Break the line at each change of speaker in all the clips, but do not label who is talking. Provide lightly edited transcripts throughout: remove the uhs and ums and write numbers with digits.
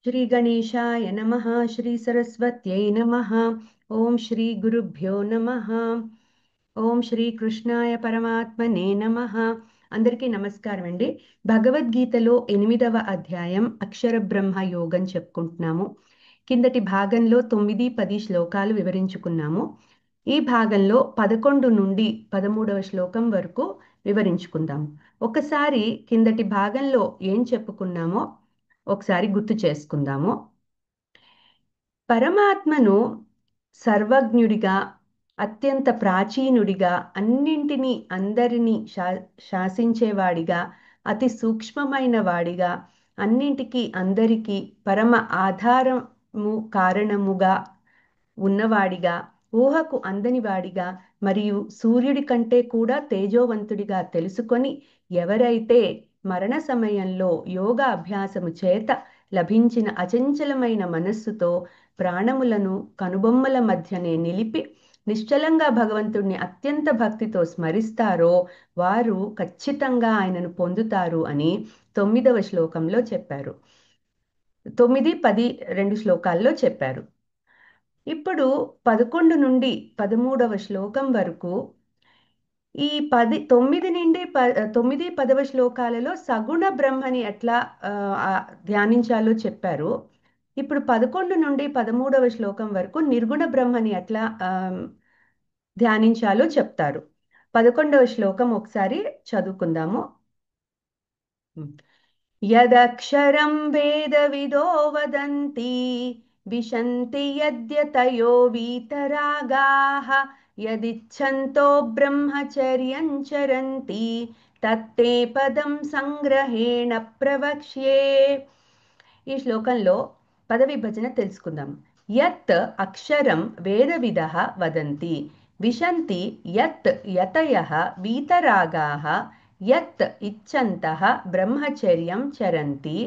శ్రీ గణేశాయ నమః శ్రీ సరస్వత్యై నమః ఓం శ్రీ గురుభ్యో నమః ఓం శ్రీ కృష్ణాయ పరమాత్మనే నమః. అందరికీ నమస్కారం అండి. భగవద్గీతలో 8వ అధ్యాయం అక్షర బ్రహ్మ యోగం చెప్పుకుంటున్నాము. కిందటి భాగంలో 9-10 శ్లోకాలు వివరించుకున్నాము. ఈ భాగంలో 11 నుండి 13వ శ్లోకం వరకు వివరించుకుందాం. ఒకసారి కిందటి భాగంలో ఏం చెప్పుకున్నామో ఒకసారి గుర్తు చేసుకుందాము. పరమాత్మను సర్వజ్ఞుడిగా, అత్యంత ప్రాచీనుడిగా, అన్నింటినీ అందరినీ శాసించేవాడిగా, అతి సూక్ష్మమైన వాడిగా, అన్నింటికీ అందరికీ పరమ ఆధారము కారణముగా ఉన్నవాడిగా, ఊహకు అందనివాడిగా, మరియు సూర్యుడి కంటే కూడా తేజోవంతుడిగా తెలుసుకొని ఎవరైతే మరణ సమయంలో యోగ అభ్యాసము చేత లభించిన అచంచలమైన మనస్సుతో ప్రాణములను కనుబొమ్మల మధ్యనే నిలిపి నిశ్చలంగా భగవంతుడిని అత్యంత భక్తితో స్మరిస్తారో వారు ఖచ్చితంగా ఆయనను పొందుతారు అని 9వ శ్లోకంలో చెప్పారు. 9, 10 రెండు శ్లోకాల్లో చెప్పారు. ఇప్పుడు 11 నుండి 13వ శ్లోకం వరకు ఈ 9 నుండి 9, 10వ శ్లోకాలలో సగుణ బ్రహ్మని ఎట్లా ధ్యానించాలో చెప్పారు. ఇప్పుడు 11 నుండి 13వ శ్లోకం వరకు నిర్గుణ బ్రహ్మని ఎట్లా ధ్యానించాలో చెప్తారు. 11వ శ్లోకం ఒకసారి చదువుకుందాము. యదక్షరం వేదవిదో వదంతి విశంతి యద్యతయో వీతరాగాః యదిచ్ఛంతో బ్రహ్మచర్యం చరంతి తత్తే పదం సంగ్రహేణ ప్రవక్ష్యే. ఈ శ్లోకంలో పద విభజన తెలుసుకుందాం. యత్ అక్షరం వేదవిదః వదంతి విశంతి యత్ యతయః వీతరాగాః యత్ ఇచ్ఛन्तః బ్రహ్మచర్యం చరంతి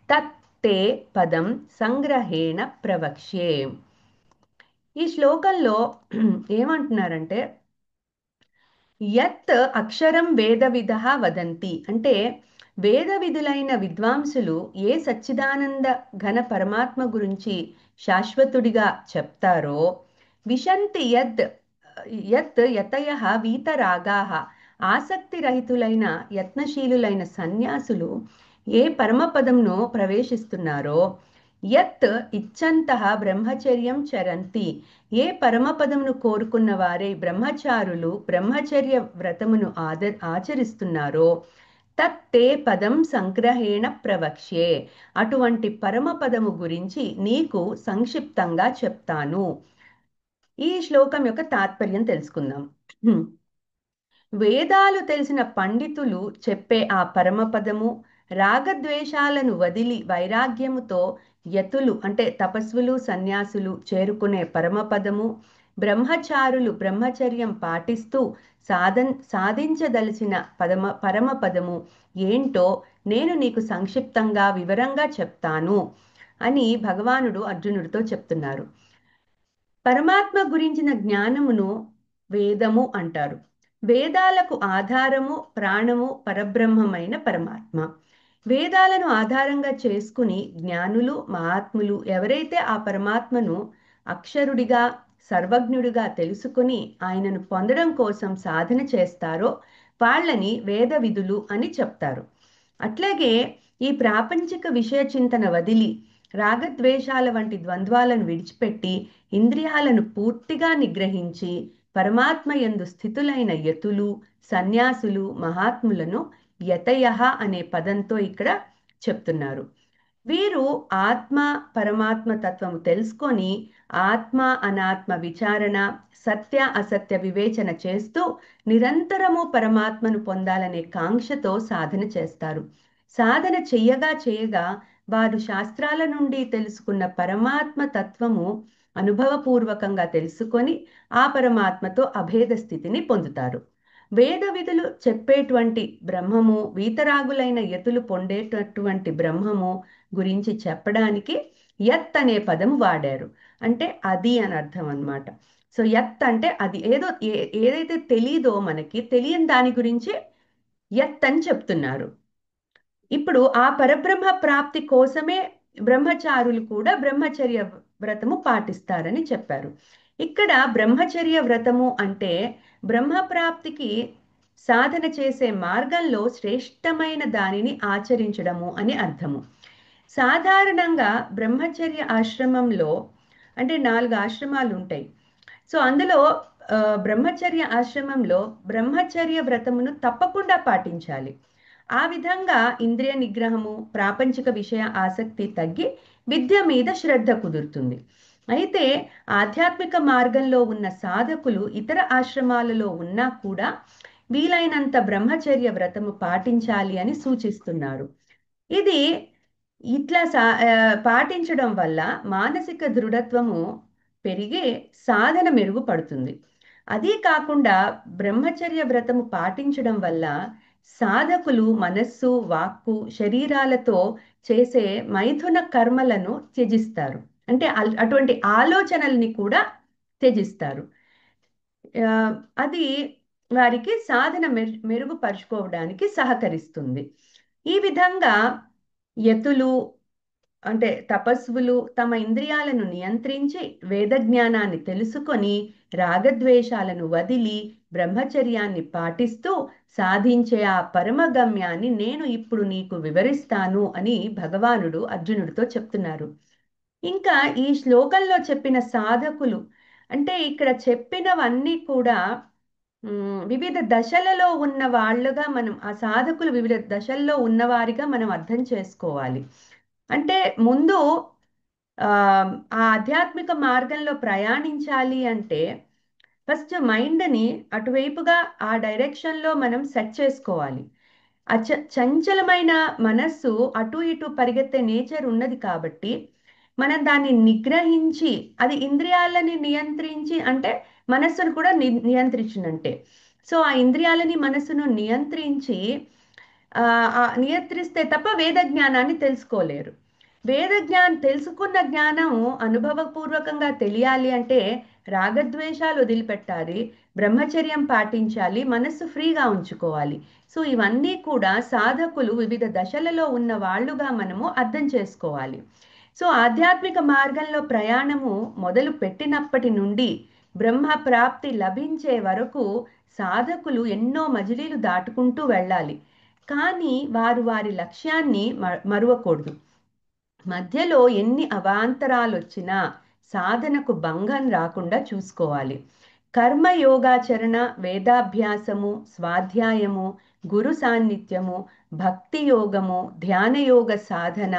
తత్తే పదం సంగ్రహేణ ప్రవక్ష్యే. ఈ శ్లోకంలో ఏమంటున్నారంటే యత్ అక్షరం వేదవిదః వదంతి అంటే వేద విధులైన విద్వాంసులు ఏ సచ్చిదానంద ఘన పరమాత్మ గురించి శాశ్వతుడిగా చెప్తారో విశంతి యత్ యతయః వీతరాగాః ఆసక్తి రహితులైన యత్నశీలులైన సన్యాసులు ఏ పరమపదంను ప్రవేశిస్తున్నారో యత్ ఇచ్ఛन्तః బ్రహ్మచర్యం చరంతి ఏ పరమపదమును కోరుకున్న వారే బ్రహ్మచారులు బ్రహ్మచర్య వ్రతమును ఆచరిస్తున్నారో తత్తే పదం సంగ్రహేణ ప్రవక్ష్యే అటువంటి పరమపదము గురించి నీకు సంక్షిప్తంగా చెప్తాను. ఈ శ్లోకం యొక్క తాత్పర్యం తెలుసుకుందాం. వేదాలు తెలిసిన పండితులు చెప్పే ఆ పరమపదము రాగద్వేషాలను వదిలి వైరాగ్యముతో యతులు అంటే తపస్వులు సన్యాసులు చేరుకునే పరమపదము, బ్రహ్మచారులు బ్రహ్మచర్యం పాటిస్తూ సాధించదలిచిన పరమపదము ఏంటో నేను నీకు సంక్షిప్తంగా వివరంగా చెప్తాను అని భగవానుడు అర్జునుడితో చెప్తున్నారు. పరమాత్మ గురించిన జ్ఞానమును వేదము అంటారు. వేదాలకు ఆధారము ప్రాణము పరబ్రహ్మమైన పరమాత్మ. వేదాలను ఆధారంగా చేసుకుని జ్ఞానులు మహాత్ములు ఎవరైతే ఆ పరమాత్మను అక్షరుడిగా సర్వజ్ఞుడిగా తెలుసుకుని ఆయనను పొందడం కోసం సాధన చేస్తారో వాళ్ళని వేద విధులు అని చెప్తారు. అట్లాగే ఈ ప్రాపంచిక విషయ చింతన వదిలి రాగద్వేషాల వంటి ద్వంద్వాలను విడిచిపెట్టి ఇంద్రియాలను పూర్తిగా నిగ్రహించి పరమాత్మ యందు స్థితులైన యతులు సన్యాసులు మహాత్ములను యతయః అనే పదంతో ఇక్కడ చెప్తున్నారు. వీరు ఆత్మ పరమాత్మ తత్వము తెలుసుకొని ఆత్మ అనాత్మ విచారణ సత్య అసత్య వివేచన చేస్తూ నిరంతరము పరమాత్మను పొందాలనే కాంక్షతో సాధన చేస్తారు. సాధన చెయ్యగా వారు శాస్త్రాల నుండి తెలుసుకున్న పరమాత్మ తత్వము అనుభవపూర్వకంగా తెలుసుకొని ఆ పరమాత్మతో అభేద స్థితిని పొందుతారు. వేద విధులు చెప్పేటువంటి బ్రహ్మము వీతరాగులైన యతులు పొందేటటువంటి బ్రహ్మము గురించి చెప్పడానికి యత్ అనే పదం వాడారు. అంటే అది అని అర్థం అన్నమాట. సో యత్ అంటే అది ఏదైతే తెలీదో మనకి తెలియని దాని గురించి యత్ అని చెప్తున్నారు. ఇప్పుడు ఆ పరబ్రహ్మ ప్రాప్తి కోసమే బ్రహ్మచారులు కూడా బ్రహ్మచర్య వ్రతము పాటిస్తారని చెప్పారు. ఇక్కడ బ్రహ్మచర్య వ్రతము అంటే బ్రహ్మప్రాప్తికి సాధన చేసే మార్గంలో శ్రేష్టమైన దానిని ఆచరించడము అని అర్థము. సాధారణంగా బ్రహ్మచర్య ఆశ్రమంలో అంటే 4 ఆశ్రమాలు ఉంటాయి. సో అందులో బ్రహ్మచర్య ఆశ్రమంలో బ్రహ్మచర్య వ్రతమును తప్పకుండా పాటించాలి. ఆ విధంగా ఇంద్రియ నిగ్రహము, ప్రాపంచిక విషయ ఆసక్తి తగ్గి విద్య మీద శ్రద్ధ కుదురుతుంది. అయితే ఆధ్యాత్మిక మార్గంలో ఉన్న సాధకులు ఇతర ఆశ్రమాలలో ఉన్నా కూడా వీలైనంత బ్రహ్మచర్య వ్రతము పాటించాలి అని సూచిస్తున్నారు. ఇది ఇట్లా పాటించడం వల్ల మానసిక దృఢత్వము పెరిగి సాధన మెరుగుపడుతుంది. అదీ కాకుండా బ్రహ్మచర్య వ్రతము పాటించడం వల్ల సాధకులు మనస్సు, వాక్కు, శరీరాలతో చేసే మైథున కర్మలను త్యజిస్తారు. అంటే అటువంటి ఆలోచనల్ని కూడా త్యజిస్తారు. ఆ, అది వారికి సాధన మెరుగుపరుచుకోవడానికి సహకరిస్తుంది. ఈ విధంగా యతులు అంటే తపస్వులు తమ ఇంద్రియాలను నియంత్రించి వేద జ్ఞానాన్ని తెలుసుకొని రాగద్వేషాలను వదిలి బ్రహ్మచర్యాన్ని పాటిస్తూ సాధించే ఆ పరమగమ్యాన్ని నేను ఇప్పుడు నీకు వివరిస్తాను అని భగవానుడు అర్జునుడితో చెప్తున్నారు. ఇంకా ఈ శ్లోకంలో చెప్పిన సాధకులు అంటే ఇక్కడ చెప్పినవన్నీ కూడా వివిధ దశలలో ఉన్న వాళ్ళుగా మనం ఆ సాధకులు వివిధ దశల్లో ఉన్నవారిగా మనం అర్థం చేసుకోవాలి. అంటే ముందు ఆ ఆధ్యాత్మిక మార్గంలో ప్రయాణించాలి అంటే ఫస్ట్ మైండ్ని అటువైపుగా ఆ డైరెక్షన్లో మనం సెట్ చేసుకోవాలి. చంచలమైన మనస్సు అటు ఇటు పరిగెత్తే నేచర్ ఉన్నది కాబట్టి మనం దాన్ని నిగ్రహించి అది ఇంద్రియాలని నియంత్రించి అంటే మనస్సును కూడా నియంత్రించినంటే. సో ఆ ఇంద్రియాలని మనస్సును నియంత్రించి నియంత్రిస్తే తప్ప వేద జ్ఞానాన్ని తెలుసుకోలేరు. తెలుసుకున్న జ్ఞానం అనుభవపూర్వకంగా తెలియాలి అంటే రాగద్వేషాలు వదిలిపెట్టాలి, బ్రహ్మచర్యం పాటించాలి, మనస్సు ఫ్రీగా ఉంచుకోవాలి. సో ఇవన్నీ కూడా సాధకులు వివిధ దశలలో ఉన్న వాళ్ళుగా మనము అర్థం చేసుకోవాలి. సో ఆధ్యాత్మిక మార్గంలో ప్రయాణము మొదలు పెట్టినప్పటి నుండి బ్రహ్మ ప్రాప్తి లభించే వరకు సాధకులు ఎన్నో మజిలీలు దాటుకుంటూ వెళ్ళాలి. కానీ వారు వారి లక్ష్యాన్ని మరువకూడదు. మధ్యలో ఎన్ని అవాంతరాలు వచ్చినా సాధనకు భంగం రాకుండా చూసుకోవాలి. కర్మయోగాచరణ, వేదాభ్యాసము, స్వాధ్యాయము, గురు సాన్నిధ్యము, భక్తి యోగము, ధ్యానయోగ సాధన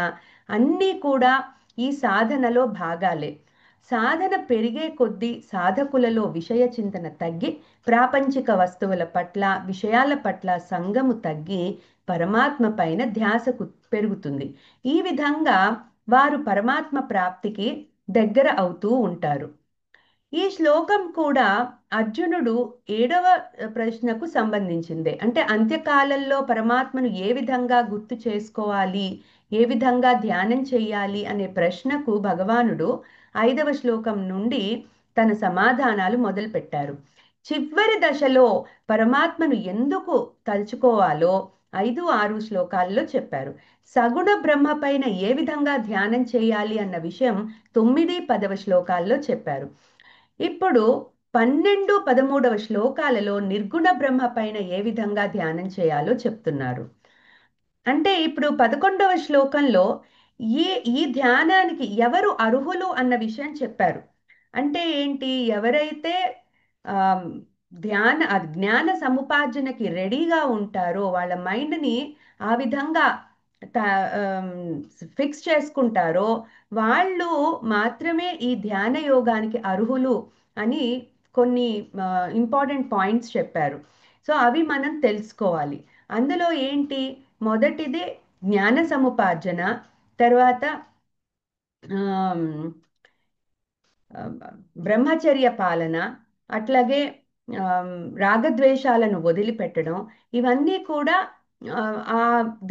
అన్నీ కూడా ఈ సాధనలో భాగాలే. సాధన పెరిగే కొద్దీ సాధకులలో విషయ చింతన తగ్గి ప్రాపంచిక వస్తువుల పట్ల, విషయాల పట్ల సంగము తగ్గి పరమాత్మ పైన ధ్యాస పెరుగుతుంది. ఈ విధంగా వారు పరమాత్మ ప్రాప్తికి దగ్గర అవుతూ ఉంటారు. ఈ శ్లోకం కూడా అర్జునుడు 7వ ప్రశ్నకు సంబంధించిందే. అంటే అంత్యకాలంలో పరమాత్మను ఏ విధంగా గుర్తు చేసుకోవాలి, ఏ విధంగా ధ్యానం చేయాలి అనే ప్రశ్నకు భగవానుడు 5వ శ్లోకం నుండి తన సమాధానాలు మొదలుపెట్టారు. చివరి దశలో పరమాత్మను ఎందుకు తలుచుకోవాలో 5, 6 శ్లోకాల్లో చెప్పారు. సగుణ బ్రహ్మ పైన ఏ విధంగా ధ్యానం చేయాలి అన్న విషయం 9, 10వ శ్లోకాల్లో చెప్పారు. ఇప్పుడు 12, 13వ శ్లోకాలలో నిర్గుణ బ్రహ్మ పైన ఏ విధంగా ధ్యానం చేయాలో చెప్తున్నారు. అంటే ఇప్పుడు 11వ శ్లోకంలో ఈ ఈ ధ్యానానికి ఎవరు అర్హులు అన్న విషయం చెప్పారు. అంటే ఏంటి, ఎవరైతే జ్ఞాన సముపార్జనకి రెడీగా ఉంటారో వాళ్ళ మైండ్ని ఆ విధంగా ఫిక్స్ చేసుకుంటారో వాళ్ళు మాత్రమే ఈ ధ్యాన యోగానికి అర్హులు అని కొన్ని ఇంపార్టెంట్ పాయింట్స్ చెప్పారు. సో అవి మనం తెలుసుకోవాలి. అందులో ఏంటి, మొదటిది జ్ఞాన సముపార్జన, తర్వాత బ్రహ్మచర్య పాలన, అట్లాగే రాగద్వేషాలను వదిలిపెట్టడం, ఇవన్నీ కూడా ఆ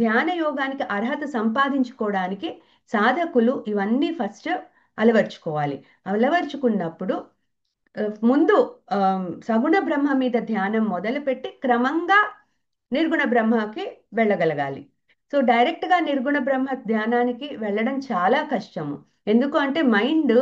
ధ్యాన యోగానికి అర్హత సంపాదించుకోవడానికి సాధకులు ఇవన్నీ ఫస్ట్ అలవర్చుకోవాలి. అలవర్చుకున్నప్పుడు ముందు సగుణ బ్రహ్మ మీద ధ్యానం మొదలుపెట్టి క్రమంగా నిర్గుణ బ్రహ్మకి వెళ్ళగలగాలి. సో సో డైరెక్ట్గా నిర్గుణ బ్రహ్మ ధ్యానానికి వెళ్ళడం చాలా కష్టము. ఎందుకు అంటే మైండ్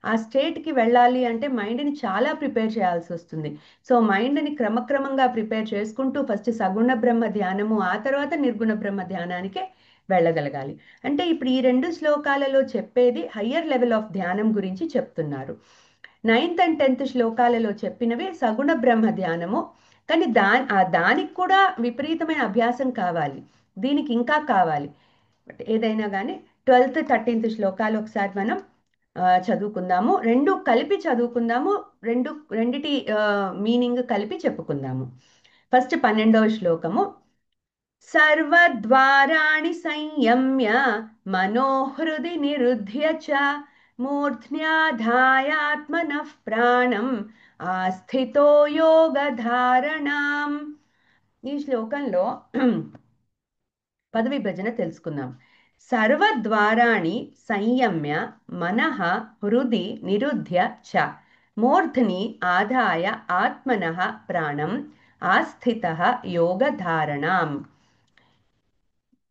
ఆ స్టేట్కి వెళ్ళాలి అంటే మైండ్ని చాలా ప్రిపేర్ చేయాల్సి వస్తుంది. సో మైండ్ని క్రమక్రమంగా ప్రిపేర్ చేసుకుంటూ ఫస్ట్ సగుణ బ్రహ్మ ధ్యానము, ఆ తర్వాత నిర్గుణ బ్రహ్మ ధ్యానానికి వెళ్ళగలగాలి. అంటే ఇప్పుడు ఈ రెండు శ్లోకాలలో చెప్పేది హయ్యర్ లెవెల్ ఆఫ్ ధ్యానం గురించి చెప్తున్నారు. 9th and 10th శ్లోకాలలో చెప్పినవి సగుణ బ్రహ్మ ధ్యానము. కానీ దానికి కూడా విపరీతమైన అభ్యాసం కావాలి, దీనికి ఇంకా కావాలి. బట్ ఏదైనా కానీ 12th 13th శ్లోకాలు ఒకసారి మనం చదువుకుందాము. రెండు కలిపి చదువుకుందాము, రెండిటి మీనింగ్ కలిపి చెప్పుకుందాము. ఫస్ట్ 12వ శ్లోకము. సర్వద్వారాణి సంయమ్య మనోహృది నిరుధ్య చ మూర్ధ్న్యాధాయాత్మనః ప్రాణం ఆస్థితో యోగధారణాం. ఈ శ్లోకంలో పదవిభజన తెలుసుకుందాం. సర్వద్వారాణి సంయమ్య మనః హృది నిరుధ్య చ మూర్ధ్ని ఆదాయ ఆత్మనః ప్రాణం ఆస్థితః యోగధారణాం.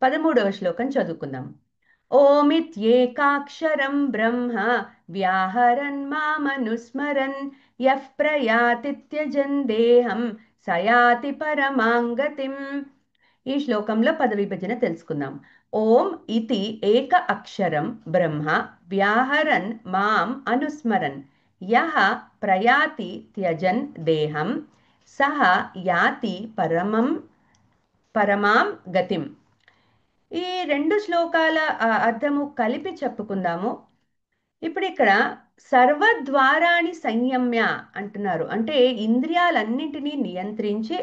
13వ శ్లోకం చదువుకుందాం. ఓమిత్యేకాక్షరం బ్రహ్మ వ్యాహరన్ మామనుస్మరన్ యః ప్రయాతి త్యజన్ దేహం సయాతి పరమాంగతిం. ఈ శ్లోకంలో పదవిభజన తెలుసుకుందాం. ఓం ఇతి ఏక అక్షరం బ్రహ్మ వ్యాహరన్ మాం అనుస్మరన్ యః ప్రయాతి త్యజన్ దేహం సహ యాతి పరమాం గతిం. ఈ రెండు శ్లోకాల అర్థము కలిపి చెప్పుకుందాము. ఇప్పుడు ఇక్కడ సర్వద్వారాణి సంయమ్య అంటున్నారు. అంటే ఇంద్రియాలన్నింటినీ నియంత్రించి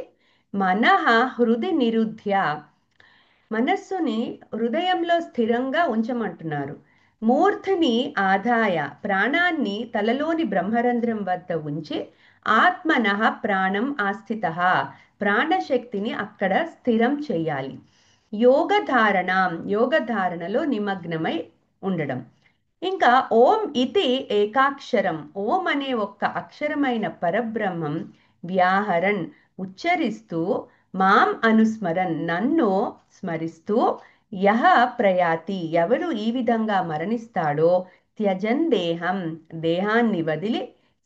మనః హృది నిరుధ్య, మనస్సుని హృదయంలో స్థిరంగా ఉంచమంటున్నారు. మూర్ధని ఆదాయ, ప్రాణాన్ని తలలోని బ్రహ్మరంధ్రం వద్ద ఉంచి ఆత్మనః ప్రాణం ఆస్థితః, ప్రాణశక్తిని అక్కడ స్థిరం చేయాలి. యోగధారణం, యోగధారణలో నిమగ్నమై ఉండడం. ఇంకా ఓం ఇతి ఏకాక్షరం, ఓం అనే ఒక్క అక్షరమైన పరబ్రహ్మం వ్యాహరన్ ఉచ్చరిస్తూ, మాం అనుస్మరన్ నన్ను స్మరిస్తూ, యహ ప్రయాతి ఎవరు ఈ విధంగా మరణిస్తాడో, త్యజన్ దేహం దేహాన్ని వదిలి,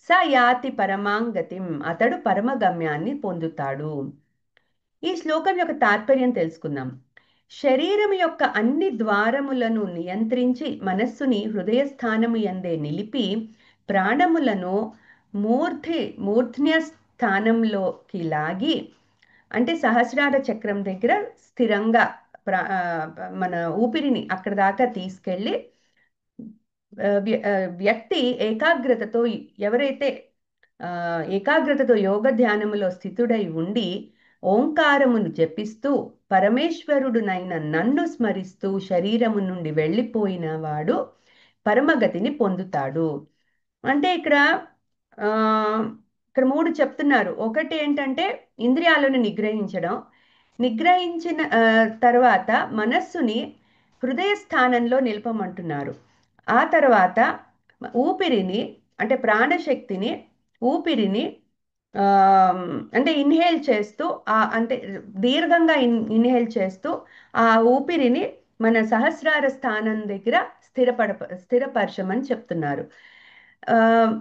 స యాతి పరమాంగతిం అతడు పరమగమ్యాన్ని పొందుతాడు. ఈ శ్లోకం యొక్క తాత్పర్యం తెలుసుకుందాం. శరీరం యొక్క అన్ని ద్వారములను నియంత్రించి మనస్సుని హృదయస్థానము యందే నిలిపి ప్రాణములను మూర్ధ్య స్థానంలోకి లాగి, అంటే సహస్రార చక్రం దగ్గర స్థిరంగా మన ఊపిరిని అక్కడ దాకా తీసుకెళ్ళి వ్యక్తి ఏకాగ్రతతో, ఎవరైతే ఏకాగ్రతతో యోగ ధ్యానములో స్థితుడై ఉండి ఓంకారమును జపిస్తూ పరమేశ్వరుడునైన నన్ను స్మరిస్తూ శరీరము నుండి వెళ్ళిపోయిన వాడు పరమగతిని పొందుతాడు. అంటే ఇక్కడ మూడు చెప్తున్నారు. ఒకటి ఏంటంటే ఇంద్రియాలను నిగ్రహించిన తర్వాత మనస్సుని హృదయ స్థానంలో నిలపమంటున్నారు. ఆ తర్వాత ఊపిరిని, అంటే ప్రాణశక్తిని, ఊపిరిని అంటే ఇన్హేల్ చేస్తూ, అంటే దీర్ఘంగా ఇన్హేల్ చేస్తూ ఆ ఊపిరిని మన సహస్రార స్థానం దగ్గర స్థిరపరచమని చెప్తున్నారు.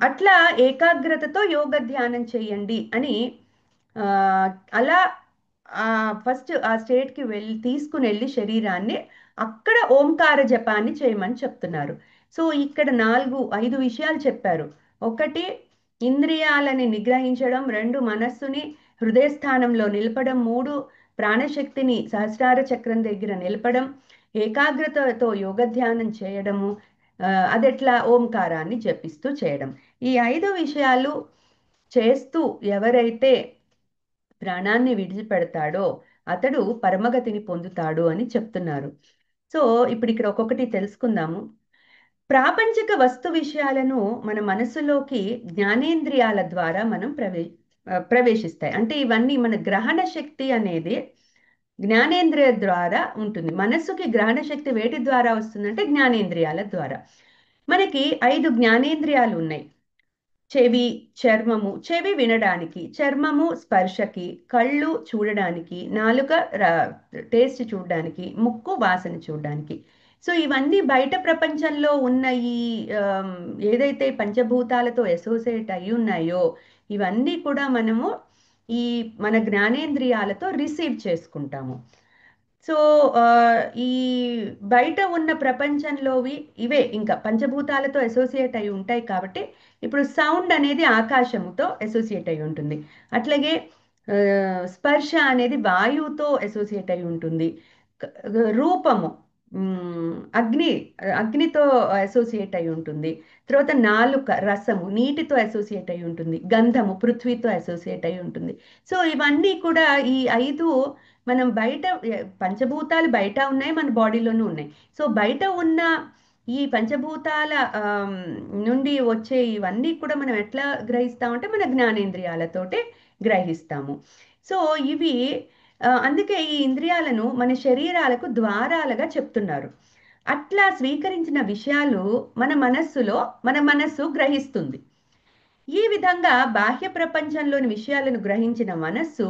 అట్లా ఏకాగ్రతతో యోగ ధ్యానం చేయండి అని అలా ఫస్ట్ ఆ స్టేట్కి తీసుకుని వెళ్ళి శరీరాన్ని అక్కడ ఓంకార జపాన్ని చేయమని చెప్తున్నారు. సో ఇక్కడ 5 విషయాలు చెప్పారు. ఒకటి ఇంద్రియాలని నిగ్రహించడం, 2 మనస్సుని హృదయస్థానంలో నిలపడం, 3 ప్రాణశక్తిని సహస్రార చక్రం దగ్గర నిలపడం, ఏకాగ్రతతో యోగధ్యానం చేయడము, అదెట్లా ఓంకారాన్ని జపిస్తూ చేయడం. ఈ 5 విషయాలు చేస్తూ ఎవరైతే ప్రాణాన్ని విడిచిపెడతాడో అతడు పరమగతిని పొందుతాడు అని చెప్తున్నారు. సో ఇప్పుడు ఇక్కడ ఒక్కొక్కటి తెలుసుకుందాము. ప్రాపంచిక వస్తు విషయాలను మన మనసులోకి జ్ఞానేంద్రియాల ద్వారా మనం ప్రవేశిస్తాయి. అంటే ఇవన్నీ మన గ్రహణ శక్తి అనేది జ్ఞానేంద్రియ ద్వారా ఉంటుంది. మనస్సుకి గ్రహణ శక్తి వేటి ద్వారా వస్తుందంటే జ్ఞానేంద్రియాల ద్వారా. మనకి 5 జ్ఞానేంద్రియాలు ఉన్నాయి. చెవి, చర్మము, చెవి వినడానికి, చర్మము స్పర్శకి, కళ్ళు చూడడానికి, నాలుక టేస్ట్ చూడడానికి, ముక్కు వాసన చూడడానికి. సో ఇవన్నీ బయట ప్రపంచంలో ఉన్న ఈ ఆమ్, ఏదైతే పంచభూతాలతో అసోసియేట్ అయి ఉన్నాయో ఇవన్నీ కూడా మనము ఈ మన జ్ఞానేంద్రియాలతో రిసీవ్ చేసుకుంటాము. సో ఆ, ఈ బయట ఉన్న ప్రపంచంలోవి ఇవే ఇంకా పంచభూతాలతో అసోసియేట్ అయి ఉంటాయి కాబట్టి ఇప్పుడు సౌండ్ అనేది ఆకాశముతో అసోసియేట్ అయి ఉంటుంది. అట్లాగే ఆ, స్పర్శ అనేది వాయువుతో అసోసియేట్ అయి ఉంటుంది. రూపము అగ్ని అగ్నితో అసోసియేట్ అయి ఉంటుంది. తర్వాత నాలుక రసము నీటితో అసోసియేట్ అయి ఉంటుంది. గంధము పృథ్వీతో అసోసియేట్ అయి ఉంటుంది. సో ఇవన్నీ కూడా ఈ ఐదు మనం బయట పంచభూతాలు బయట ఉన్నాయి, మన బాడీలోనూ ఉన్నాయి. సో బయట ఉన్న ఈ పంచభూతాల నుండి వచ్చే ఇవన్నీ కూడా మనం ఎట్లా గ్రహిస్తామంటే మన జ్ఞానేంద్రియాలతోటే గ్రహిస్తాము. సో ఇవి అందుకే ఈ ఇంద్రియాలను మన శరీరాలకు ద్వారాలుగా చెప్తున్నారు. అట్లా స్వీకరించిన విషయాలు మన మనస్సు గ్రహిస్తుంది. ఈ విధంగా బాహ్య ప్రపంచంలోని విషయాలను గ్రహించిన మనస్సు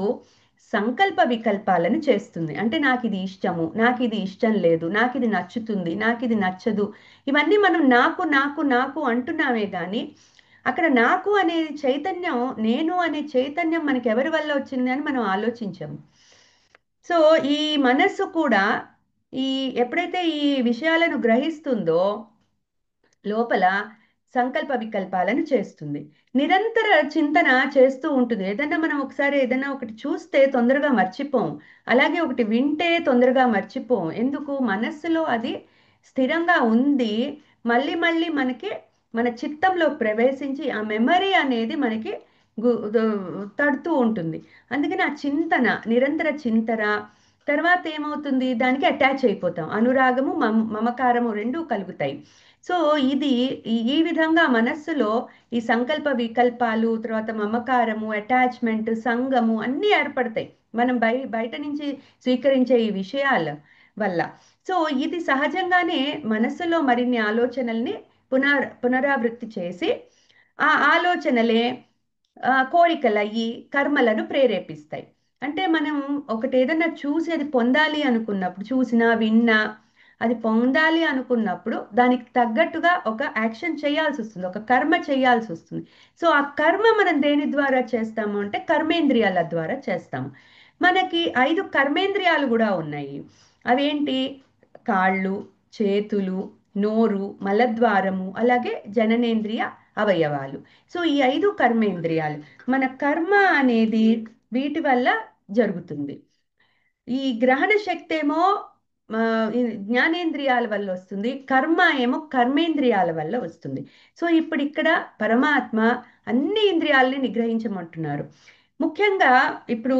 సంకల్ప వికల్పాలను చేస్తుంది. అంటే నాకు ఇది ఇష్టము, నాకు ఇది ఇష్టం లేదు, నాకు ఇది నచ్చుతుంది, నాకు ఇది నచ్చదు. ఇవన్నీ మనం నాకు నాకు నాకు అంటున్నామే కానీ అక్కడ నాకు అనే చైతన్యం, నేను అనే చైతన్యం మనకి ఎవరి వల్ల వచ్చింది అని మనం ఆలోచించాము. సో ఈ మనస్సు కూడా ఈ ఎప్పుడైతే ఈ విషయాలను గ్రహిస్తుందో లోపల సంకల్ప వికల్పాలను చేస్తుంది. నిరంతర చింతన చేస్తూ ఉంటుంది. ఏదన్నా మనం ఒకసారి ఏదన్నా ఒకటి చూస్తే తొందరగా మర్చిపోం, అలాగే ఒకటి వింటే తొందరగా మర్చిపోం. ఎందుకు? మనస్సులో అది స్థిరంగా ఉంది. మళ్ళీ మళ్ళీ మనకి మన చిత్తంలో ప్రవేశించి ఆ మెమరీ అనేది మనకి తడుతూ ఉంటుంది. అందుకని ఆ చింతన, నిరంతర చింతన తర్వాత ఏమవుతుంది, దానికి అటాచ్ అయిపోతాం. అనురాగము మమకారము రెండూ కలుగుతాయి. సో ఇది ఈ విధంగా మనస్సులో ఈ సంకల్ప వికల్పాలు, తర్వాత మమకారము, అటాచ్మెంట్, సంగము అన్నీ ఏర్పడతాయి మనం బయట నుంచి స్వీకరించే ఈ విషయాల వల్ల. సో ఇది సహజంగానే మనస్సులో మరిన్ని ఆలోచనల్ని పునరావృత్తి చేసి ఆ ఆలోచనలే కోరికలయ్యి కర్మలను ప్రేరేపిస్తాయి. అంటే మనం ఒకటి ఏదైనా చూసి అది పొందాలి అనుకున్నప్పుడు, చూసినా విన్నా అది పొందాలి అనుకున్నప్పుడు దానికి తగ్గట్టుగా ఒక యాక్షన్ చేయాల్సి వస్తుంది, ఒక కర్మ చేయాల్సి వస్తుంది. సో ఆ కర్మ మనం దేని ద్వారా చేస్తాము అంటే కర్మేంద్రియాల ద్వారా చేస్తాము. మనకి 5 కర్మేంద్రియాలు కూడా ఉన్నాయి. అవేంటి? కాళ్ళు, చేతులు, నోరు, మలద్వారము, అలాగే జననేంద్రియ అవయవాలు. సో ఈ 5 కర్మేంద్రియాలు. మన కర్మ అనేది వీటి వల్ల జరుగుతుంది. ఈ గ్రహణ శక్తి ఏమో ఈ జ్ఞానేంద్రియాల వల్ల వస్తుంది, కర్మ ఏమో కర్మేంద్రియాల వల్ల వస్తుంది. సో ఇప్పుడు ఇక్కడ పరమాత్మ అన్ని ఇంద్రియాలని నిగ్రహించమంటున్నారు. ముఖ్యంగా ఇప్పుడు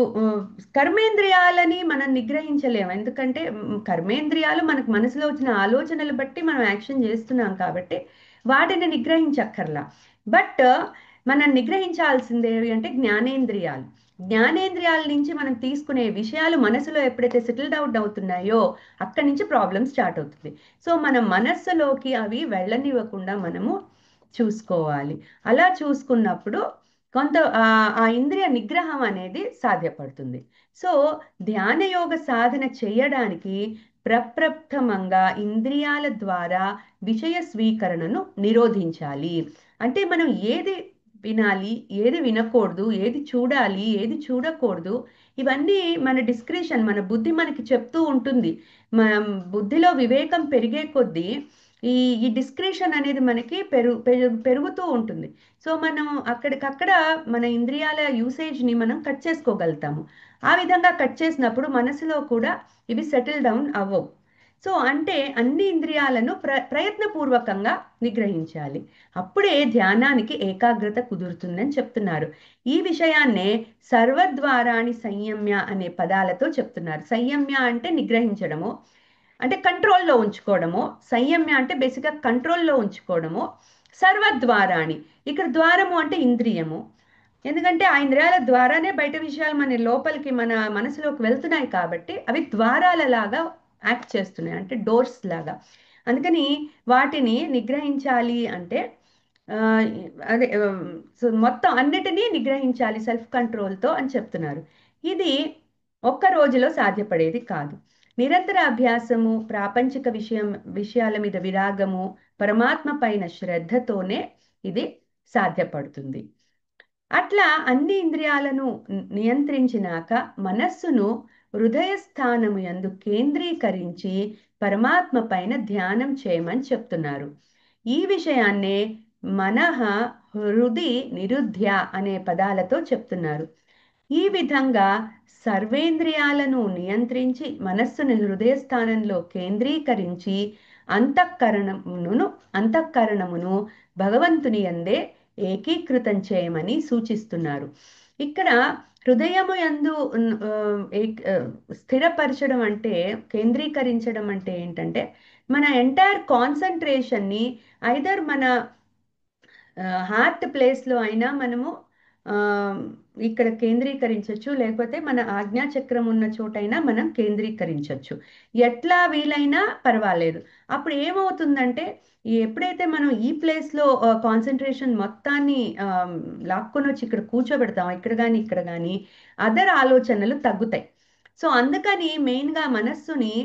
కర్మేంద్రియాలని మనం నిగ్రహించలేము. ఎందుకంటే కర్మేంద్రియాలు మనకు మనసులో వచ్చిన ఆలోచనలు బట్టి మనం యాక్షన్ చేస్తున్నాం కాబట్టి వాటిని నిగ్రహించక్కర్లా. బట్ మనం నిగ్రహించాల్సిందేవి అంటే జ్ఞానేంద్రియాలు. జ్ఞానేంద్రియాల నుంచి మనం తీసుకునే విషయాలు మనసులో ఎప్పుడైతే సెటిల్డ్ అవుట్ అవుతున్నాయో అక్కడి నుంచి ప్రాబ్లం స్టార్ట్ అవుతుంది. సో మన మనస్సులోకి అవి వెళ్ళనివ్వకుండా మనము చూసుకోవాలి. అలా చూసుకున్నప్పుడు కొంత ఆ ఇంద్రియ నిగ్రహం అనేది సాధ్యపడుతుంది. సో ధ్యాన యోగ సాధన చేయడానికి ప్రప్రథమంగా ఇంద్రియాల ద్వారా విషయ స్వీకరణను నిరోధించాలి. అంటే మనం ఏది వినాలి, ఏది వినకూడదు, ఏది చూడాలి, ఏది చూడకూడదు, ఇవన్నీ మన డిస్క్రిషన్, మన బుద్ధి మనకి చెప్తూ ఉంటుంది. మన బుద్ధిలో వివేకం పెరిగే కొద్దీ ఈ ఈ డిస్క్రిషన్ అనేది మనకి పెరుగుతూ ఉంటుంది. సో మనం అక్కడికక్కడ మన ఇంద్రియాల యూసేజ్ని మనం కట్ చేసుకోగలుగుతాము. ఆ విధంగా కట్ చేసినప్పుడు మనసులో కూడా ఇవి సెటిల్ డౌన్ అవ్వవు. సో అంటే అన్ని ఇంద్రియాలను ప్రయత్నపూర్వకంగా నిగ్రహించాలి. అప్పుడే ధ్యానానికి ఏకాగ్రత కుదురుతుందని చెప్తున్నారు. ఈ విషయాన్నే సర్వద్వారాణి సంయమ్య అనే పదాలతో చెప్తున్నారు. సంయమ్య అంటే నిగ్రహించడము, అంటే కంట్రోల్లో ఉంచుకోవడము. సంయమ్య అంటే బేసిక్గా కంట్రోల్లో ఉంచుకోవడము. సర్వద్వారాణి, ఇక్కడ ద్వారము అంటే ఇంద్రియము. ఎందుకంటే ఆ ఇంద్రియాల ద్వారానే బయట విషయాలు మన లోపలికి మన మనసులోకి వెళ్తున్నాయి కాబట్టి అవి ద్వారాల లాగా యాక్ట్ చేస్తున్నాయి, అంటే డోర్స్ లాగా. అందుకని వాటిని నిగ్రహించాలి అంటే ఆ, అదే సో మొత్తం అన్నిటినీ నిగ్రహించాలి సెల్ఫ్ కంట్రోల్తో అని చెప్తున్నారు. ఇది ఒక్క రోజులో సాధ్యపడేది కాదు. నిరంతర అభ్యాసము, ప్రాపంచిక విషయాల మీద విరాగము, పరమాత్మ పైన శ్రద్ధతోనే ఇది సాధ్యపడుతుంది. అట్లా అన్ని ఇంద్రియాలను నియంత్రించినాక మనస్సును హృదయ స్థానము యందు కేంద్రీకరించి పరమాత్మ పైన ధ్యానం చేయమని చెప్తున్నారు. ఈ విషయాన్నే మనః హృది నిరుధ్య అనే పదాలతో చెప్తున్నారు. ఈ విధంగా సర్వేంద్రియాలను నియంత్రించి మనస్సును హృదయ స్థానంలో కేంద్రీకరించి అంతఃకరణమును అంతఃకరణమును భగవంతుని యందే ఏకీకృతం చేయమని సూచిస్తున్నారు. ఇక్కడ హృదయము యందు స్థిరపరచడం అంటే, కేంద్రీకరించడం అంటే ఏంటంటే మన ఎంటైర్ కాన్సన్ట్రేషన్ని ఐదర్ మన హార్ట్ ప్లేస్లో అయినా మనము ఆ, ఇక్కడ కేంద్రీకరించవచ్చు, లేకపోతే మన ఆజ్ఞా చక్రం ఉన్న చోటైనా మనం కేంద్రీకరించవచ్చు. ఎట్లా వీలైనా పర్వాలేదు. అప్పుడు ఏమవుతుందంటే ఎప్పుడైతే మనం ఈ ప్లేస్లో కాన్సన్ట్రేషన్ మొత్తాన్ని లాక్కొని వచ్చి ఇక్కడ కూర్చోబెడతాం, ఇక్కడ కానీ అదర్ ఆలోచనలు తగ్గుతాయి. సో అందుకని మెయిన్గా మనస్సుని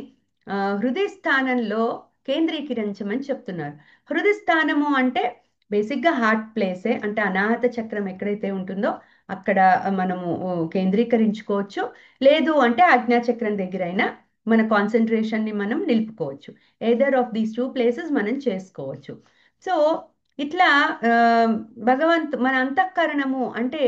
హృదయ స్థానంలో కేంద్రీకరించమని చెప్తున్నారు. హృదయ స్థానము అంటే బేసిక్గా హార్ట్ ప్లేసే, అంటే అనాహత చక్రం ఎక్కడైతే ఉంటుందో అక్కడ మనము కేంద్రీకరించుకోవచ్చు. లేదు అంటే ఆజ్ఞాచక్రం దగ్గర అయినా మన కాన్సన్ట్రేషన్ని మనం నిలుపుకోవచ్చు. Either of these two places మనం చేసుకోవచ్చు. సో ఇట్లా ఆ, మన అంతఃకరణము అంటే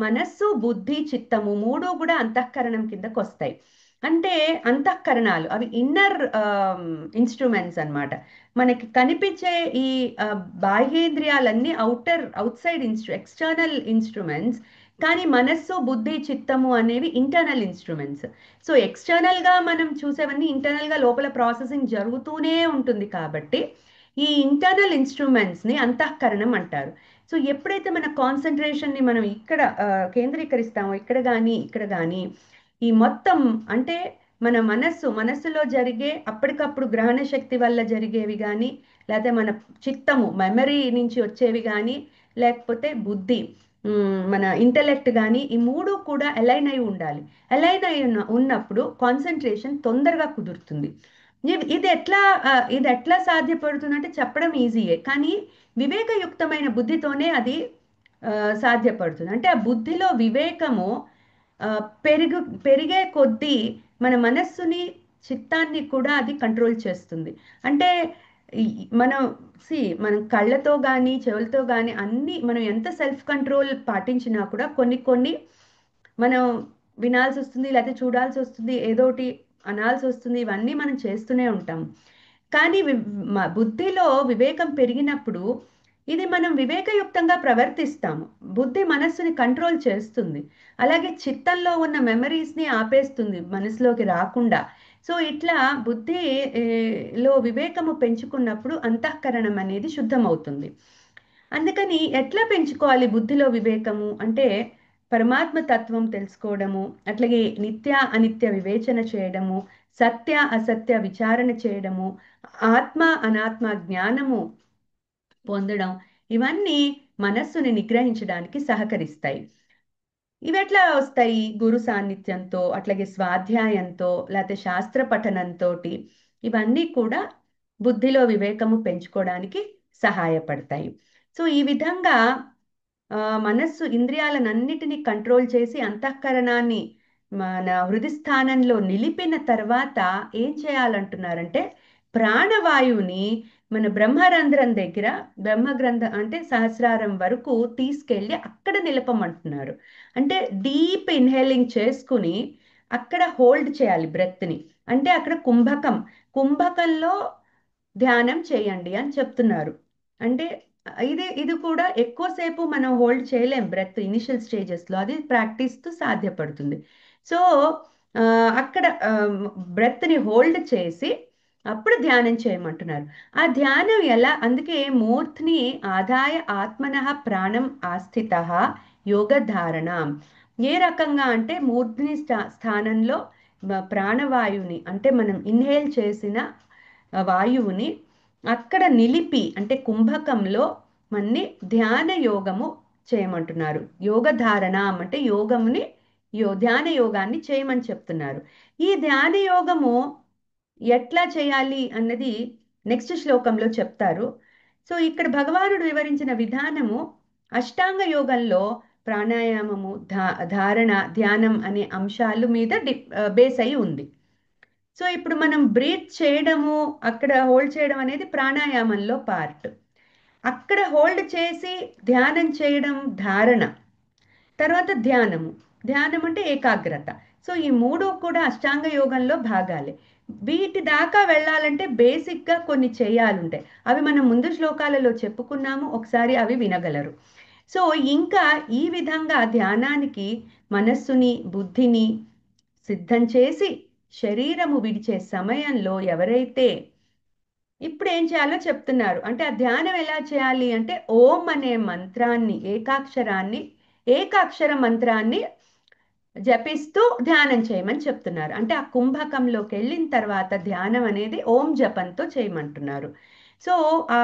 మనస్సు, బుద్ధి, చిత్తము మూడు కూడా అంతఃకరణం కిందకు వస్తాయి. అంటే అంతఃకరణాలు అవి ఇన్నర్ ఇన్స్ట్రుమెంట్స్ అన్నమాట. మనకి కనిపించే ఈ బాహ్యేంద్రియాలన్నీ అవుట్ సైడ్ ఎక్స్టర్నల్ ఇన్స్ట్రుమెంట్స్. కానీ మనస్సు, బుద్ధి, చిత్తము అనేవి ఇంటర్నల్ ఇన్స్ట్రుమెంట్స్. సో ఎక్స్టర్నల్గా మనం చూసేవన్నీ ఇంటర్నల్గా లోపల ప్రాసెసింగ్ జరుగుతూనే ఉంటుంది కాబట్టి ఈ ఇంటర్నల్ ఇన్స్ట్రుమెంట్స్ని అంతఃకరణం అంటారు. సో ఎప్పుడైతే మన కాన్సన్ట్రేషన్ని మనం ఇక్కడ కేంద్రీకరిస్తామో, ఇక్కడ కానీ ఈ మొత్తం అంటే మన మనస్సులో జరిగే అప్పటికప్పుడు గ్రహణ శక్తి వల్ల జరిగేవి కానీ, లేకపోతే మన చిత్తము మెమరీ నుంచి వచ్చేవి కానీ, లేకపోతే బుద్ధి మన ఇంటలెక్ట్ కానీ, ఈ మూడు కూడా అలైన్ అయి ఉండాలి. అలైన్ అయి ఉన్నప్పుడు కాన్సన్ట్రేషన్ తొందరగా కుదురుతుంది. ఇది ఎట్లా సాధ్యపడుతుంది అంటే చెప్పడం ఈజీయే, కానీ వివేకయుక్తమైన బుద్ధితోనే అది సాధ్యపడుతుంది. అంటే ఆ బుద్ధిలో వివేకము ఆ, పెరిగే కొద్దీ మన మనస్సుని, చిత్తాన్ని కూడా అది కంట్రోల్ చేస్తుంది. అంటే మనం మనం కళ్ళతో కానీ చెవులతో కానీ అన్ని మనం ఎంత సెల్ఫ్ కంట్రోల్ పాటించినా కూడా కొన్ని కొన్ని మనం వినాల్సి వస్తుంది, లేకపోతే చూడాల్సి వస్తుంది, ఏదో ఒకటి అనాల్సి వస్తుంది. ఇవన్నీ మనం చేస్తూనే ఉంటాం. కానీ బుద్ధిలో వివేకం పెరిగినప్పుడు ఇది మనం వివేకయుక్తంగా ప్రవర్తిస్తాము. బుద్ధి మనస్సుని కంట్రోల్ చేస్తుంది. అలాగే చిత్తంలో ఉన్న మెమరీస్ని ఆపేస్తుంది మనసులోకి రాకుండా. సో ఇట్లా బుద్ధి లో వివేకము పెంచుకున్నప్పుడు అంతఃకరణం అనేది శుద్ధమవుతుంది. అందుకని ఎట్లా పెంచుకోవాలి బుద్ధిలో వివేకము అంటే పరమాత్మ తత్వం తెలుసుకోవడము, అట్లాగే నిత్య అనిత్య వివేచన చేయడము, సత్య అసత్య విచారణ చేయడము, ఆత్మ అనాత్మ జ్ఞానము పొందడం, ఇవన్నీ మనస్సుని నిగ్రహించడానికి సహకరిస్తాయి. ఇవి ఎట్లా వస్తాయి? గురు సాన్నిధ్యంతో, అట్లాగే స్వాధ్యాయంతో, లేకపోతే శాస్త్ర పఠనంతో. ఇవన్నీ కూడా బుద్ధిలో వివేకము పెంచుకోవడానికి సహాయపడతాయి. సో ఈ విధంగా మనస్సు ఇంద్రియాలన్నిటినీ కంట్రోల్ చేసి అంతఃకరణాన్ని మన హృది స్థానంలో నిలిపిన తర్వాత ఏం చేయాలంటున్నారంటే ప్రాణవాయువుని మన బ్రహ్మరంధ్రం దగ్గర, బ్రహ్మగ్రంథం అంటే సహస్రారం వరకు తీసుకెళ్ళి అక్కడ నిలపమంటున్నారు. అంటే డీప్ ఇన్హేలింగ్ చేసుకుని అక్కడ హోల్డ్ చేయాలి బ్రెత్ని. అంటే అక్కడ కుంభకంలో ధ్యానం చేయండి అని చెప్తున్నారు. అంటే ఇది కూడా ఎక్కువసేపు మనం హోల్డ్ చేయలేం బ్రెత్ ఇనిషియల్ స్టేజెస్లో, అది ప్రాక్టీస్తో సాధ్యపడుతుంది. సో అక్కడ బ్రెత్ని హోల్డ్ చేసి అప్పుడు ధ్యానం చేయమంటున్నారు. ఆ ధ్యానం ఎలా? అందుకే మూర్ధ్ని ఆదాయ ఆత్మనః ప్రాణం ఆస్థిత యోగధారణ. ఏ రకంగా అంటే మూర్ధ్ని స్థానంలో ప్రాణవాయువుని అంటే మనం ఇన్హేల్ చేసిన వాయువుని అక్కడ నిలిపి, అంటే కుంభకంలో మన్ని ధ్యాన యోగము చేయమంటున్నారు. యోగ ధారణ అంటే యోగముని ధ్యాన యోగాన్ని చేయమని చెప్తున్నారు. ఈ ధ్యాన యోగము ఎట్లా చేయాలి అన్నది నెక్స్ట్ శ్లోకంలో చెప్తారు. సో ఇక్కడ భగవానుడు వివరించిన విధానము అష్టాంగ యోగంలో ప్రాణాయామము, ధారణ, ధ్యానం అనే అంశాలు మీద బేస్ అయి ఉంది. సో ఇప్పుడు మనం బ్రీత్ చేయడము, అక్కడ హోల్డ్ చేయడం అనేది ప్రాణాయామంలో పార్ట్. అక్కడ హోల్డ్ చేసి ధ్యానం చేయడం ధారణ. తర్వాత ధ్యానము. ధ్యానం అంటే ఏకాగ్రత. సో ఈ మూడు కూడా అష్టాంగ యోగంలో భాగాలే. వీటి దాకా వెళ్ళాలంటే బేసిక్గా కొన్ని చేయాలుంటాయి. అవి మనం ముందు శ్లోకాలలో చెప్పుకున్నాము, ఒకసారి అవి వినగలరు. సో ఇంకా ఈ విధంగా ధ్యానానికి మనస్సుని, బుద్ధిని సిద్ధం చేసి శరీరము విడిచే సమయంలో ఎవరైతే ఇప్పుడు ఏం చేయాలో చెప్తున్నారు. అంటే ఆ ధ్యానం ఎలా చేయాలి అంటే ఓం అనే మంత్రాన్ని, ఏకాక్షర మంత్రాన్ని జపిస్తూ ధ్యానం చేయమని చెప్తున్నారు. అంటే ఆ కుంభకంలోకి వెళ్ళిన తర్వాత ధ్యానం అనేది ఓం జపంతో చేయమంటున్నారు. సో ఆ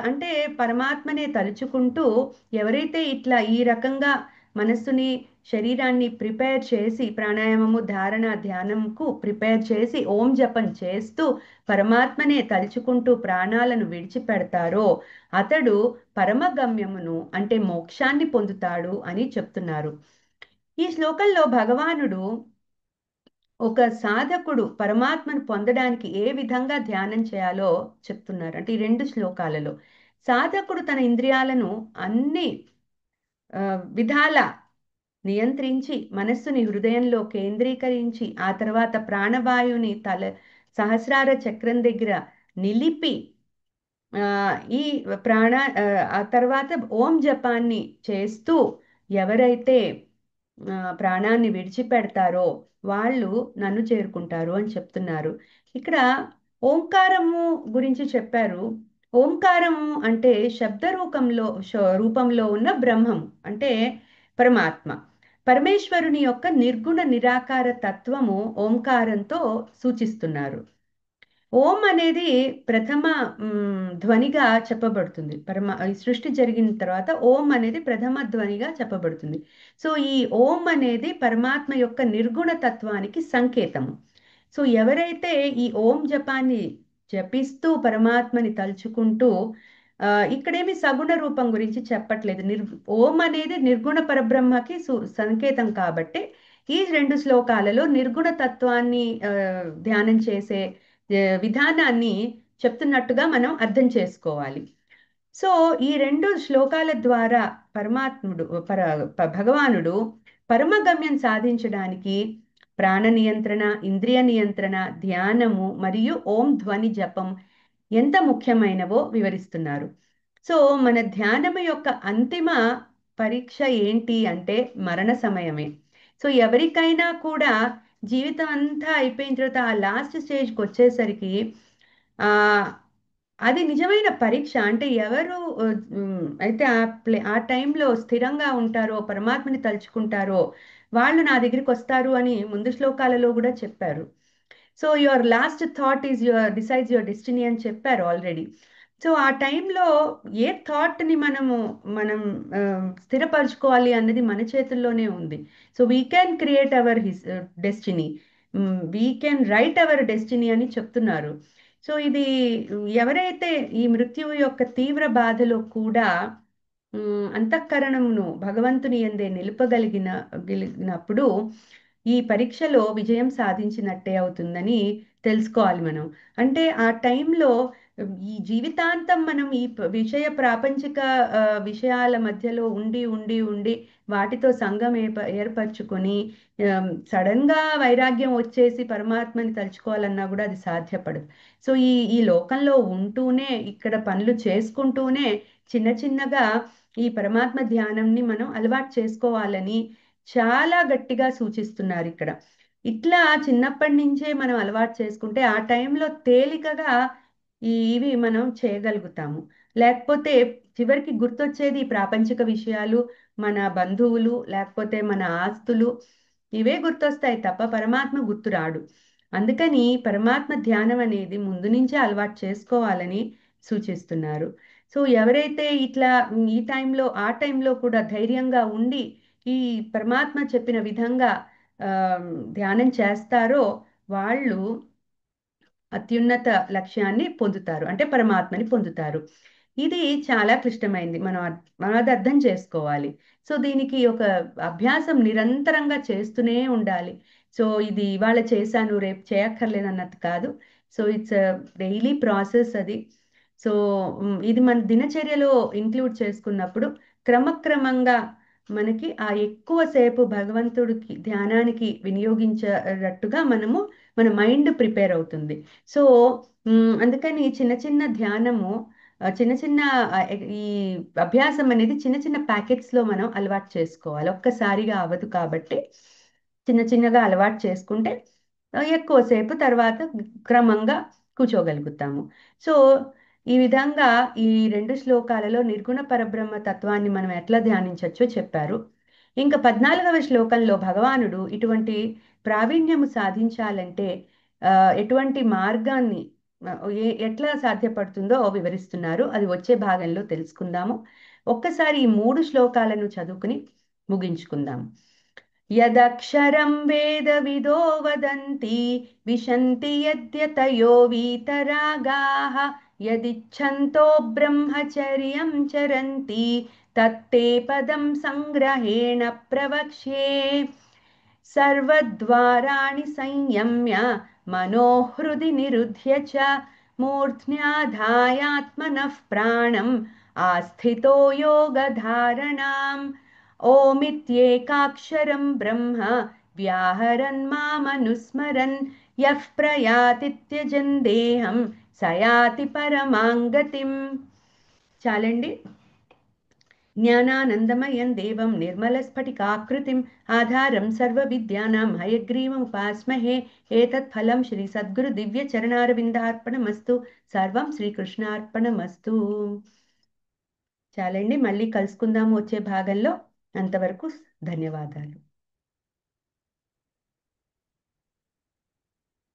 అంటే పరమాత్మనే తలుచుకుంటూ ఎవరైతే ఇట్లా ఈ రకంగా మనస్సుని, శరీరాన్ని ప్రిపేర్ చేసి ప్రాణాయామము, ధారణ, ధ్యానంకు ప్రిపేర్ చేసి ఓం జపం చేస్తూ పరమాత్మనే తలుచుకుంటూ ప్రాణాలను విడిచిపెడతారో అతడు పరమగమ్యమును అంటే మోక్షాన్ని పొందుతాడు అని చెప్తున్నారు. ఈ శ్లోకంలో భగవానుడు ఒక సాధకుడు పరమాత్మను పొందడానికి ఏ విధంగా ధ్యానం చేయాలో చెప్తున్నారు. అంటే ఈ రెండు శ్లోకాలలో సాధకుడు తన ఇంద్రియాలను అన్ని విధాల నియంత్రించి మనస్సుని హృదయంలో కేంద్రీకరించి ఆ తర్వాత ప్రాణవాయువుని సహస్రార చక్రం దగ్గర నిలిపి ఆ, ఈ ఆ తర్వాత ఓం జపాన్ని చేస్తూ ఎవరైతే ప్రాణాన్ని విడిచిపెడతారో వాళ్ళు నన్ను చేరుకుంటారు అని చెప్తున్నారు. ఇక్కడ ఓంకారము గురించి చెప్పారు. ఓంకారము అంటే శబ్ద రూపంలో ఉన్న బ్రహ్మము అంటే పరమాత్మ. పరమేశ్వరుని యొక్క నిర్గుణ నిరాకార తత్వము ఓంకారంతో సూచిస్తున్నారు. ఓం అనేది ప్రథమ ధ్వనిగా చెప్పబడుతుంది. ఈ సృష్టి జరిగిన తర్వాత ఓం అనేది ప్రథమ ధ్వనిగా చెప్పబడుతుంది. సో ఈ ఓం అనేది పరమాత్మ యొక్క నిర్గుణ తత్వానికి సంకేతము. సో ఎవరైతే ఈ ఓం జపాన్ని జపిస్తూ పరమాత్మని తలుచుకుంటూ ఇక్కడేమి సగుణ రూపం గురించి చెప్పట్లేదు. ఓం అనేది నిర్గుణ పరబ్రహ్మకి సంకేతం కాబట్టి ఈ రెండు శ్లోకాలలో నిర్గుణ తత్వాన్ని ధ్యానం చేసే విధానాన్ని చెప్తున్నట్టుగా మనం అర్థం చేసుకోవాలి. సో ఈ రెండు శ్లోకాల ద్వారా పరమాత్ముడు భగవానుడు పరమగమ్యం సాధించడానికి ప్రాణ నియంత్రణ, ఇంద్రియ నియంత్రణ, ధ్యానము మరియు ఓం ధ్వని జపం ఎంత ముఖ్యమైనవో వివరిస్తున్నారు. సో మన ధ్యానము యొక్క అంతిమ పరీక్ష ఏంటి అంటే మరణ సమయమే. సో ఎవరికైనా కూడా జీవితం అంతా అయిపోయిన తర్వాత ఆ లాస్ట్ స్టేజ్కి వచ్చేసరికి ఆ అది నిజమైన పరీక్ష. అంటే ఎవరు అయితే ఆ టైంలో స్థిరంగా ఉంటారో, పరమాత్మని తలుచుకుంటారో వాళ్ళు నా దగ్గరికి వస్తారు అని ముందు శ్లోకాలలో కూడా చెప్పారు. So your last thought is decides your destiny అని చెప్పారు ఆల్రెడీ. సో ఆ టైంలో ఏ థాట్ని మనం స్థిరపరచుకోవాలి అన్నది మన చేతుల్లోనే ఉంది. So we can create our destiny, we can write hour destiny అని చెప్తున్నారు. సో ఇది ఎవరైతే ఈ మృత్యువు యొక్క తీవ్ర బాధలో కూడా అంతఃకరణమును భగవంతుని యందే గలిగినప్పుడు ఈ పరీక్షలో విజయం సాధించినట్టే అవుతుందని తెలుసుకోవాలి మనం. అంటే ఆ టైంలో ఈ జీవితాంతం మనం ఈ విషయ ప్రాపంచిక విషయాల మధ్యలో ఉండి ఉండి ఉండి వాటితో సంఘం ఏర్పరచుకొని సడన్ గా వైరాగ్యం వచ్చేసి పరమాత్మని తలుచుకోవాలన్నా కూడా అది సాధ్యపడదు. సో ఈ లోకంలో ఉంటూనే ఇక్కడ పనులు చేసుకుంటూనే చిన్న చిన్నగా ఈ పరమాత్మ ధ్యానంని మనం అలవాటు చేసుకోవాలని చాలా గట్టిగా సూచిస్తున్నారు ఇక్కడ. ఇట్లా చిన్నప్పటి నుంచే మనం అలవాటు చేసుకుంటే ఆ టైంలో తేలికగా ఇవి మనం చేయగలుగుతాము. లేకపోతే చివరికి గుర్తొచ్చేది ఈ ప్రాపంచిక విషయాలు, మన బంధువులు, లేకపోతే మన ఆస్తులు, ఇవే గుర్తొస్తాయి తప్ప పరమాత్మ గుర్తురాడు. అందుకని పరమాత్మ ధ్యానం అనేది ముందు నుంచే అలవాటు చేసుకోవాలని సూచిస్తున్నారు. సో ఎవరైతే ఇట్లా ఈ టైంలో ఆ టైంలో కూడా ధైర్యంగా ఉండి ఈ పరమాత్మ చెప్పిన విధంగా ఆ, ధ్యానం చేస్తారో వాళ్ళు అత్యున్నత లక్ష్యాన్ని పొందుతారు, అంటే పరమాత్మని పొందుతారు. ఇది చాలా క్లిష్టమైంది, మనం అది అర్థం చేసుకోవాలి. సో దీనికి ఒక అభ్యాసం నిరంతరంగా చేస్తూనే ఉండాలి. సో ఇది ఇవాళ చేశాను రేపు చేయక్కర్లేదు అన్నది కాదు. సో ఇట్స్ డైలీ ప్రాసెస్ అది. సో ఇది మన దినచర్యలో ఇంక్లూడ్ చేసుకున్నప్పుడు క్రమక్రమంగా మనకి ఆ ఎక్కువసేపు భగవంతుడికి ధ్యానానికి వినియోగించేటట్టుగా మన మైండ్ ప్రిపేర్ అవుతుంది. సో అందుకని చిన్న చిన్న ధ్యానము, చిన్న చిన్న ఈ అభ్యాసం అనేది చిన్న చిన్న ప్యాకెట్స్ లో మనం అలవాటు చేసుకోవాలి, ఒక్కసారిగా అవ్వదు కాబట్టి చిన్న చిన్నగా అలవాటు చేసుకుంటే ఎక్కువసేపు తర్వాత క్రమంగా కూర్చోగలుగుతాము. సో ఈ విధంగా ఈ రెండు శ్లోకాలలో నిర్గుణ పరబ్రహ్మ తత్వాన్ని మనం ఎట్లా ధ్యానించవచ్చో చెప్పారు. ఇంకా 14వ శ్లోకంలో భగవానుడు ఇటువంటి ప్రావీణ్యము సాధించాలంటే ఆ, ఎటువంటి మార్గాన్ని ఆ, ఎట్లా సాధ్యపడుతుందో వివరిస్తున్నారు. అది వచ్చే భాగంలో తెలుసుకుందాము. ఒక్కసారి ఈ 3 శ్లోకాలను చదువుకుని ముగించుకుందాం. యదక్షరం వేదవిదో వదంతి విశంతి యద్యతయో వీతరాగాః యదిచ్ఛంతో బ్రహ్మచర్యం చరంతి తత్తే పదం సంగ్రహేణ ప్రవక్ష్యే. సర్వద్వారాణి సంయమ్య మనోహృది నిరుధ్య చ మూర్ధ్న్యాధాయాత్మనః ప్రాణం ఆస్థితో యోగధారణాం. ఓమిత్యేకాక్షరం బ్రహ్మ వ్యాహరన్ మామనుస్మరన్ యః ప్రయాతి త్యజన్ దేహం సయాతి పరమాంగతిం. చాలండి. జ్ఞానానందమయం దేవం నిర్మలస్ఫటికాకృతిం ఆధారం సర్వవిద్యానాం హయగ్రీవముపాస్మహే. ఏతత్ ఫలం శ్రీ సద్గురు దివ్య చరణారవిందార్పణమస్తు. సర్వం శ్రీకృష్ణార్పణమస్తు. చాలండి, మళ్ళీ కలుసుకుందాము వచ్చే భాగంలో. అంతవరకు ధన్యవాదాలు.